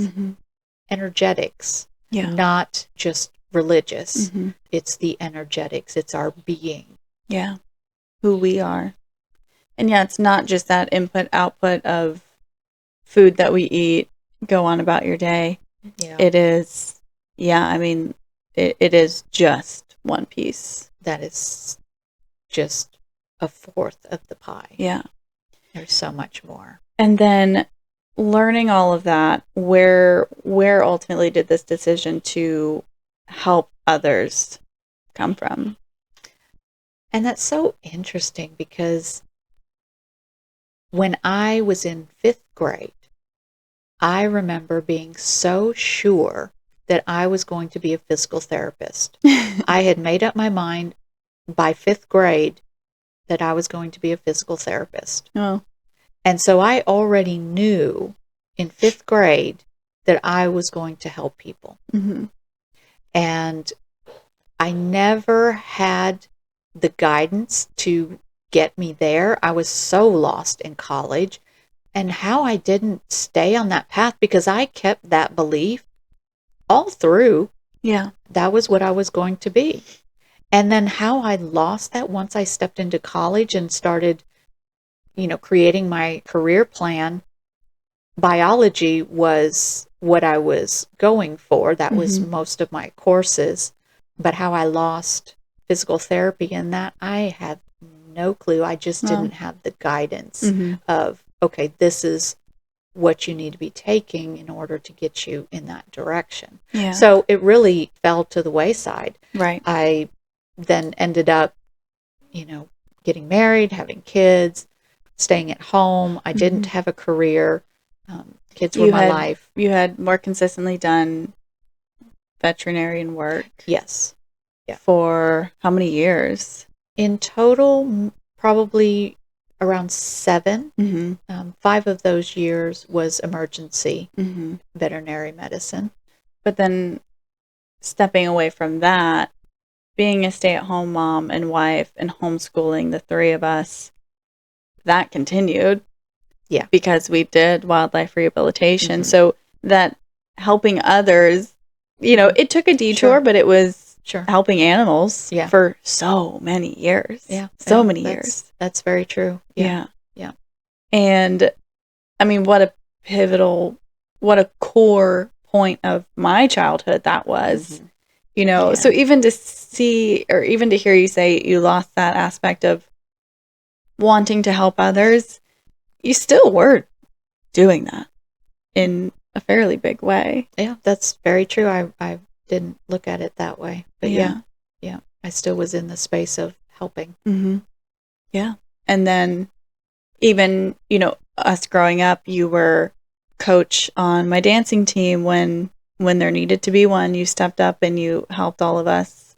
Energetics. Yeah. Not just religious. It's the energetics. It's our being. Yeah. Who we are. And yeah, it's not just that input output of food that we eat, go on about your day. Yeah. It is, it is just one piece. That is just a fourth of the pie. Yeah. There's so much more. And then learning all of that, where ultimately did this decision to help others come from? And that's so interesting, because when I was in 5th grade, I remember being so sure that I was going to be a physical therapist. I had made up my mind by 5th grade that I was going to be a physical therapist. Oh. And so I already knew in 5th grade that I was going to help people. And I never had the guidance to get me there. I was so lost in college, and how I didn't stay on that path, because I kept that belief all through. Yeah. That was what I was going to be. And then how I lost that once I stepped into college and started, creating my career plan. Biology was what I was going for. That was most of my courses. But how I lost physical therapy in that, I have no clue. I just Well. didn't have the guidance Mm-hmm. of, okay, this is what you need to be taking in order to get you in that direction. Yeah. So it really fell to the wayside. Right. I then ended up, getting married, having kids, staying at home. I didn't have a career. Kids were my life. You had more consistently done veterinarian work. Yes. Yeah. For how many years? In total, probably around 7. Mm-hmm. 5 of those years was emergency Mm-hmm. veterinary medicine. But then stepping away from that, being a stay-at-home mom and wife and homeschooling the 3 of us, that continued. Yeah. Because we did wildlife rehabilitation. Mm-hmm. So that helping others, it took a detour, Sure. But it was Sure. helping animals Yeah. for so many years. Yeah. So many years. That's very true. Yeah. Yeah. And I mean, what a core point of my childhood that was. Mm-hmm. Yeah. So even to see, or even to hear you say you lost that aspect of wanting to help others, you still were doing that in a fairly big way. Yeah, that's very true. I didn't look at it that way. But yeah, I still was in the space of helping. Mm-hmm. Yeah. And then even, us growing up, you were coach on my dancing team when there needed to be one. You stepped up and you helped all of us,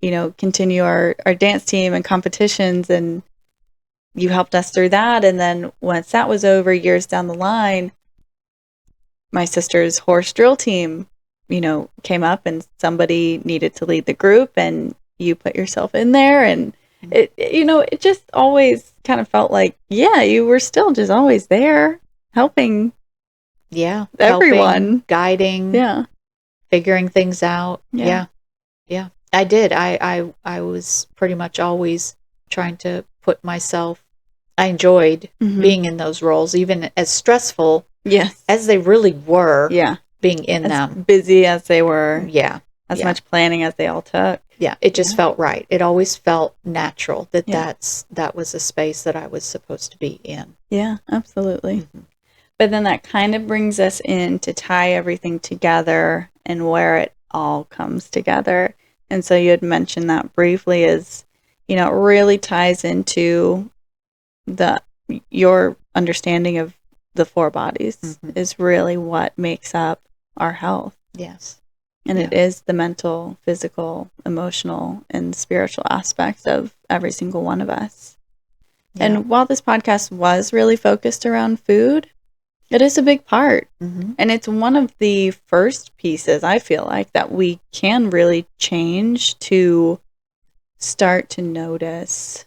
continue our dance team and competitions, and you helped us through that. And then once that was over, years down the line, my sister's horse drill team, came up and somebody needed to lead the group and you put yourself in there. And it just always kind of felt like, you were still just always there helping. Yeah. Everyone. Helping, guiding. Yeah. Figuring things out. Yeah. Yeah. I did. I was pretty much always trying to put myself, I enjoyed being in those roles, even as stressful as they really were. Yeah. Being in as them. Busy as they were. Yeah. As much planning as they all took. Yeah. It just felt right. It always felt natural that was a space that I was supposed to be in. Yeah, absolutely. Mm-hmm. But then that kind of brings us in to tie everything together and where it all comes together. And so you had mentioned that briefly as, it really ties into your understanding of the 4 bodies is really what makes up our health. Yes. And it is the mental, physical, emotional, and spiritual aspects of every single one of us. Yeah. And while this podcast was really focused around food, it is a big part. Mm-hmm. And it's one of the first pieces, I feel like, that we can really change to start to notice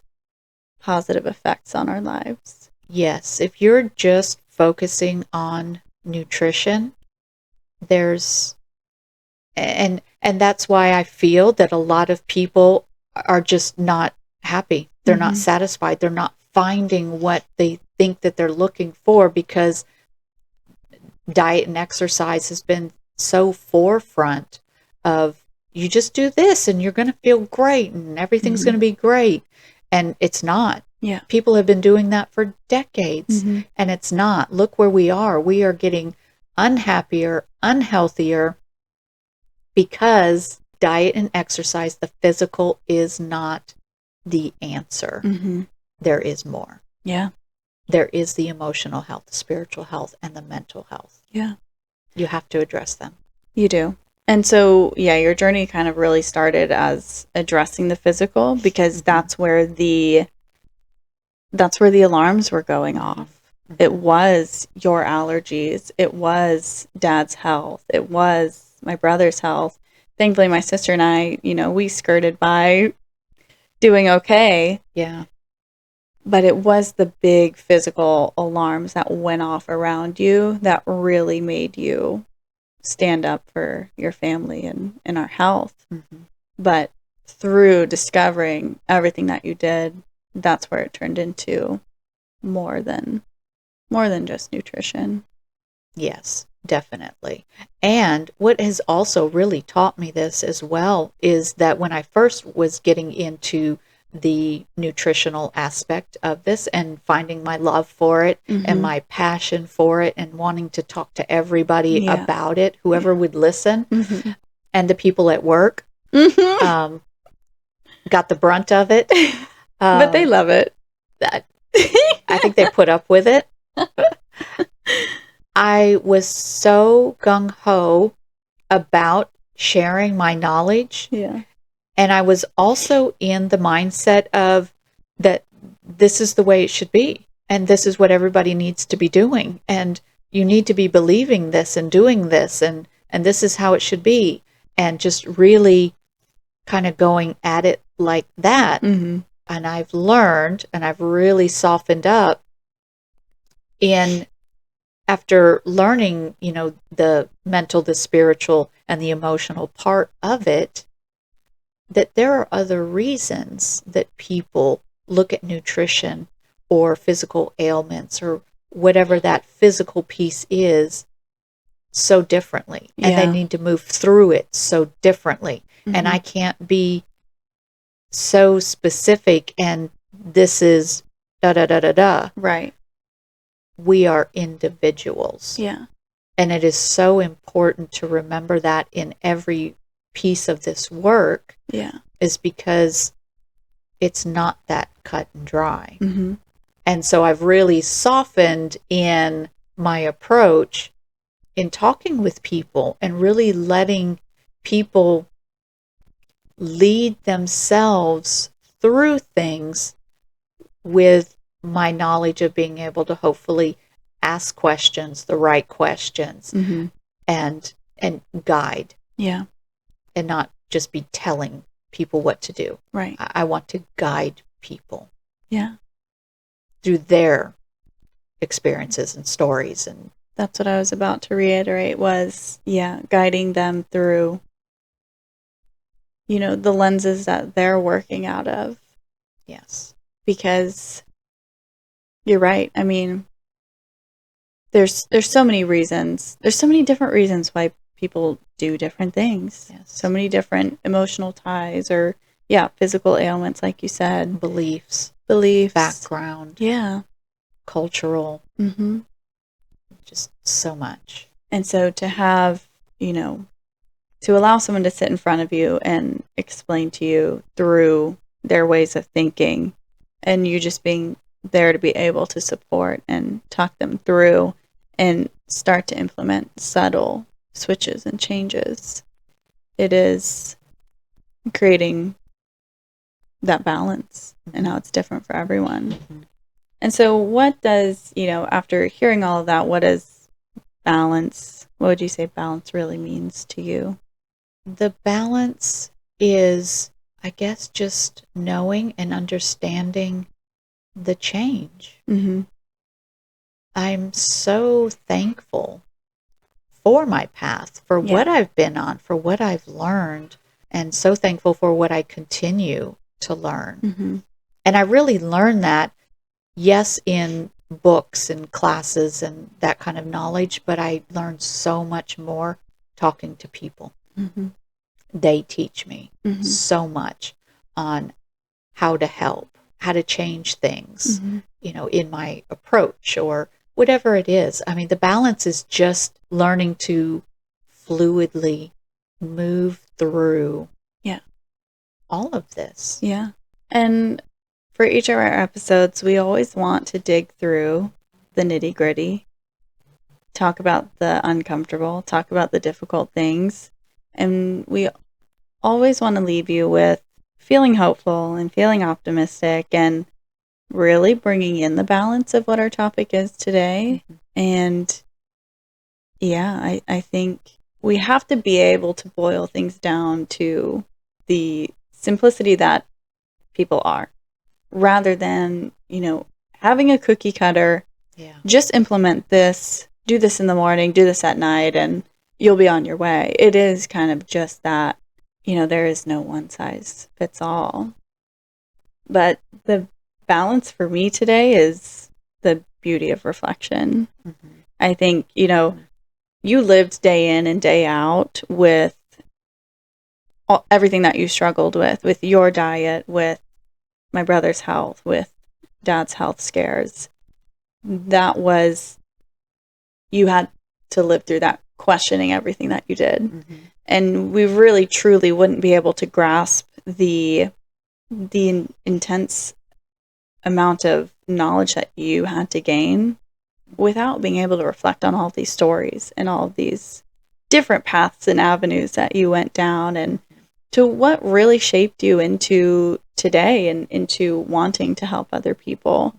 positive effects on our lives. Yes. If you're just focusing on nutrition, and that's why I feel that a lot of people are just not happy. They're not satisfied. They're not finding what they think that they're looking for, because diet and exercise has been so forefront of, you just do this and you're going to feel great and everything's going to be great. And it's not. Yeah. People have been doing that for decades, and it's not. Look where we are. We are getting unhappier, unhealthier, because diet and exercise, the physical, is not the answer. There is more. Yeah. There is the emotional health, the spiritual health, and the mental health. Yeah. You have to address them. You do. And so, your journey kind of really started as addressing the physical, because that's where the alarms were going off. It was your allergies. It was Dad's health. It was my brother's health. Thankfully, my sister and I, we skirted by doing okay. Yeah. But it was the big physical alarms that went off around you that really made you stand up for your family and our health. But through discovering everything that you did, that's where it turned into more than just nutrition. Yes, definitely. And what has also really taught me this as well is that when I first was getting into the nutritional aspect of this and finding my love for it and my passion for it and wanting to talk to everybody about it, whoever would listen. And the people at work got the brunt of it. But they love it. I think they put up with it. I was so gung-ho about sharing my knowledge. Yeah. And I was also in the mindset of that this is the way it should be. And this is what everybody needs to be doing. And you need to be believing this and doing this. And this is how it should be. And just really kind of going at it like that. And I've learned and I've really softened up after learning, the mental, the spiritual, and the emotional part of it, that there are other reasons that people look at nutrition or physical ailments or whatever that physical piece is so differently. And they need to move through it so differently. And I can't be so specific and this is da-da-da-da-da. Right. We are individuals. Yeah. And it is so important to remember that in every piece of this work. Yeah. Is because it's not that cut and dry. And so I've really softened in my approach in talking with people and really letting people lead themselves through things with my knowledge of being able to hopefully ask questions, the right questions, and guide. Yeah. And not just be telling people what to do. Right. I want to guide people. Yeah. Through their experiences and stories. And that's what I was about to reiterate was, guiding them through, the lenses that they're working out of. Yes. Because you're right. I mean, there's so many reasons. There's so many different reasons why people do different things. Yes. So many different emotional ties or, physical ailments, like you said. Beliefs. Background. Yeah. Cultural. Just so much. And so to have, to allow someone to sit in front of you and explain to you through their ways of thinking and you just being there to be able to support and talk them through and start to implement subtle switches and changes. It is creating that balance and how it's different for everyone. And so what does, after hearing all of that, what would you say balance really means to you? The balance is, I guess, just knowing and understanding the change. I'm so thankful for my path, for what I've been on, for what I've learned, and so thankful for what I continue to learn. And I really learned that, yes, in books and classes and that kind of knowledge, but I learned so much more talking to people. They teach me so much on how to help, how to change things, in my approach or whatever it is. I mean, the balance is just learning to fluidly move through all of this. Yeah. And for each of our episodes, we always want to dig through the nitty gritty, talk about the uncomfortable, talk about the difficult things. And we always want to leave you with feeling hopeful and feeling optimistic and really bringing in the balance of what our topic is today. And I think we have to be able to boil things down to the simplicity that people are, rather than, having a cookie cutter, just implement this, do this in the morning, do this at night, and you'll be on your way. It is kind of just that, there is no one size fits all. But the balance for me today is the beauty of reflection. I think, you lived day in and day out with everything that you struggled with your diet, with my brother's health, with dad's health scares, that was, you had to live through that, questioning everything that you did. Mm-hmm. And we really truly wouldn't be able to grasp the intense amount of knowledge that you had to gain without being able to reflect on all these stories and all of these different paths and avenues that you went down, and to what really shaped you into today and into wanting to help other people.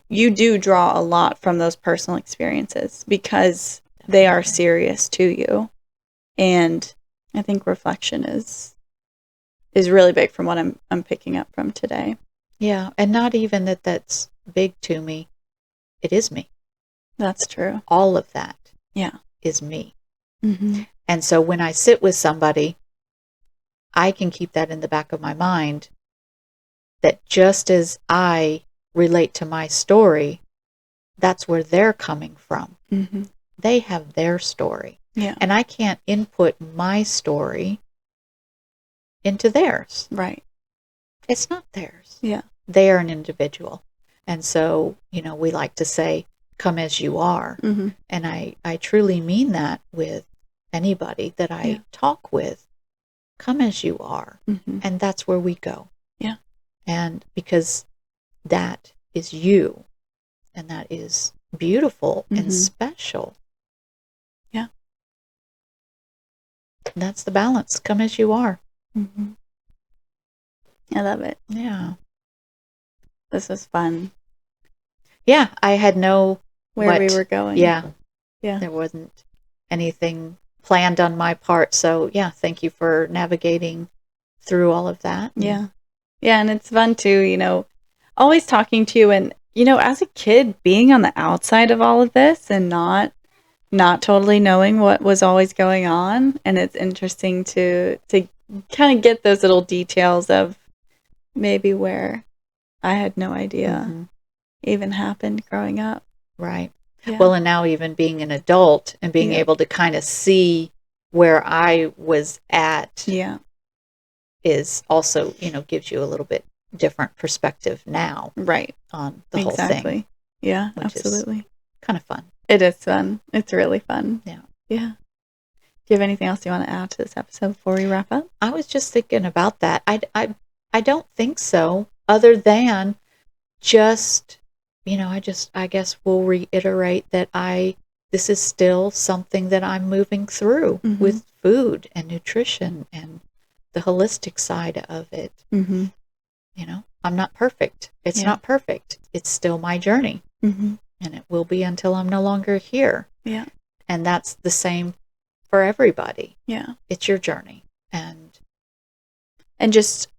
You do draw a lot from those personal experiences because they are serious to you. And I think reflection is really big from what I'm picking up from today. Yeah, and not even that's big to me. It is me. That's true. All of that Yeah. is me. Mm-hmm. And so when I sit with somebody, I can keep that in the back of my mind, that just as I relate to my story, that's where they're coming from. Mm-hmm. They have their story. Yeah. And I can't input my story into theirs. Right. It's not theirs. Yeah. They are an individual. And so, we like to say, come as you are. Mm-hmm. And I truly mean that with anybody that I talk with. Come as you are. Mm-hmm. And that's where we go. Yeah. And because that is you, and that is beautiful and special. Yeah. And that's the balance. Come as you are. Mm-hmm. I love it. Yeah. This was fun. Yeah, I had no where we were going. Yeah. Yeah. There wasn't anything planned on my part. So, yeah, thank you for navigating through all of that. Yeah. Yeah, and it's fun too, always talking to you, and as a kid being on the outside of all of this and not totally knowing what was always going on, and it's interesting to kind of get those little details of maybe where I had no idea even happened growing up. Right. Yeah. Well, and now even being an adult and being able to kind of see where I was at is also, gives you a little bit different perspective now. Right. On the whole thing. Yeah, absolutely. Kind of fun. It is fun. It's really fun. Yeah. Yeah. Do you have anything else you want to add to this episode before we wrap up? I was just thinking about that. I don't think so, other than just, I guess we'll reiterate that this is still something that I'm moving through with food and nutrition and the holistic side of it. Mm-hmm. I'm not perfect. It's not perfect. It's still my journey. Mm-hmm. And it will be until I'm no longer here. Yeah. And that's the same for everybody. Yeah. It's your journey. And just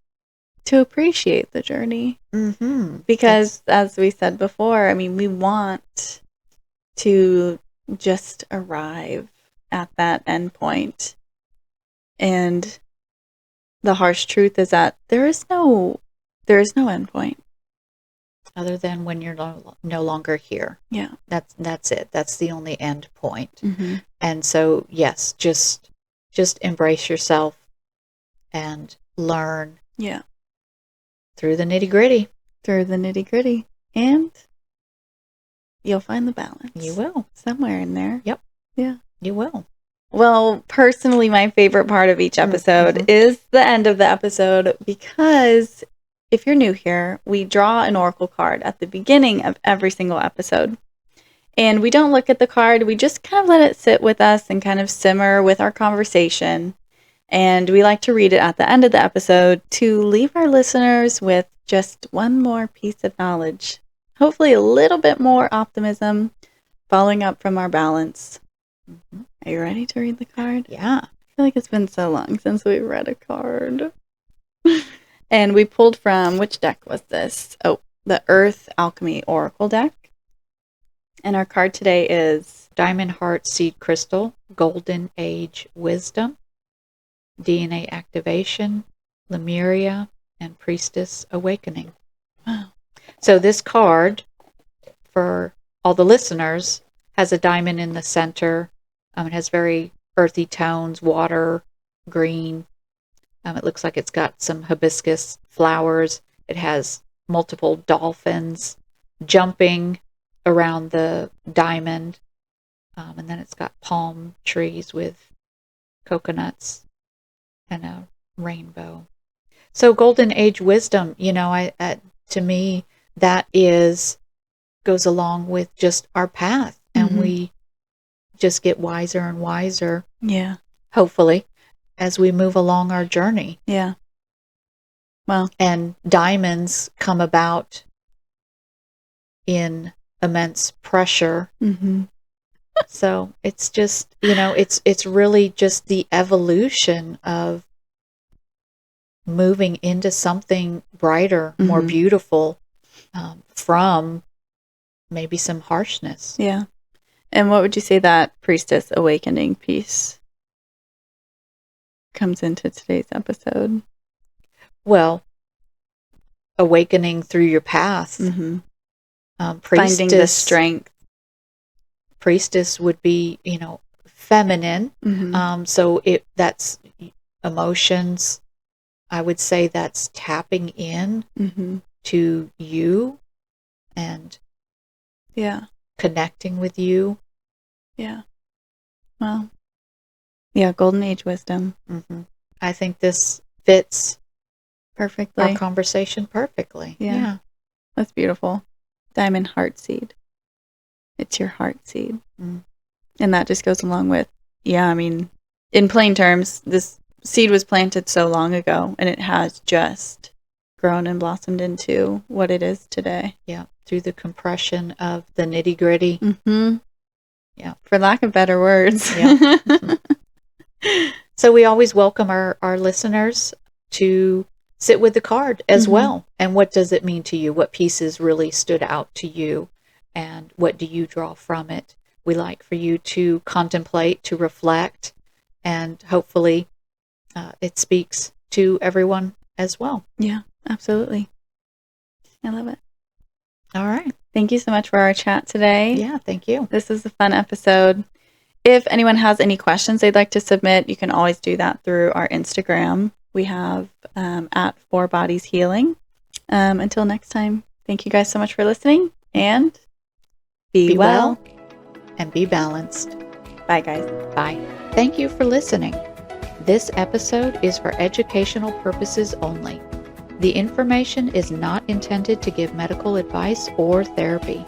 to appreciate the journey. Mm-hmm. Because as we said before, we want to just arrive at that end point. And the harsh truth is that there is no end point. Other than when you're no longer here. Yeah. That's it. That's the only end point. Mm-hmm. And so, yes, just embrace yourself and learn. Yeah. Through the nitty gritty. Through the nitty gritty. And you'll find the balance. You will. Somewhere in there. Yep. Yeah. You will. Well, personally, my favorite part of each episode is the end of the episode, because if you're new here, we draw an oracle card at the beginning of every single episode. And we don't look at the card. We just kind of let it sit with us and kind of simmer with our conversation. And we like to read it at the end of the episode to leave our listeners with just one more piece of knowledge. Hopefully a little bit more optimism, following up from our balance. Mm-hmm. Are you ready to read the card? Yeah. I feel like it's been so long since we read a card. And we pulled from, which deck was this? Oh, the Earth Alchemy Oracle deck. And our card today is Diamond Heart Seed Crystal, Golden Age Wisdom, DNA Activation, Lemuria, and Priestess Awakening. Wow. So this card, for all the listeners, has a diamond in the center. It has very earthy tones, water, green. It looks like it's got some hibiscus flowers. It has multiple dolphins jumping around the diamond. And then it's got palm trees with coconuts and a rainbow. So golden age wisdom, to me, that goes along with just our path. And we just get wiser and wiser. Yeah. Hopefully, as we move along our journey. Yeah. Well. And diamonds come about in immense pressure. Mm-hmm. So it's just, it's really just the evolution of moving into something brighter, more beautiful, from maybe some harshness. Yeah. And what would you say that priestess awakening piece comes into today's episode? Well, awakening through your path. Finding the strength. Priestess would be, feminine. So that's emotions. I would say that's tapping in to you and connecting with you. Yeah. Well, yeah, golden age wisdom. I think this fits perfectly our conversation perfectly. Yeah. That's beautiful. Diamond heart seed. It's your heart seed. And that just goes along with, in plain terms, this seed was planted so long ago, and it has just grown and blossomed into what it is today. Yeah, through the compression of the nitty gritty. Yeah. For lack of better words. Yeah. So we always welcome our listeners to sit with the card as well. And what does it mean to you? What pieces really stood out to you? And what do you draw from it? We like for you to contemplate, to reflect, and hopefully it speaks to everyone as well. Yeah, absolutely. I love it. All right. Thank you so much for our chat today. Yeah, thank you. This was a fun episode. If anyone has any questions they'd like to submit, you can always do that through our Instagram. We have at 4 Bodies Healing. Until next time, thank you guys so much for listening, and be well and be balanced. Bye, guys. Bye. Thank you for listening. This episode is for educational purposes only. The information is not intended to give medical advice or therapy.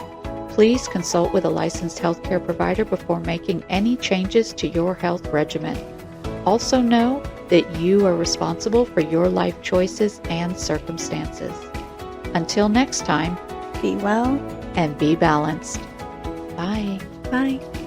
Please consult with a licensed healthcare provider before making any changes to your health regimen. Also know that you are responsible for your life choices and circumstances. Until next time, be well and be balanced. Bye. Bye.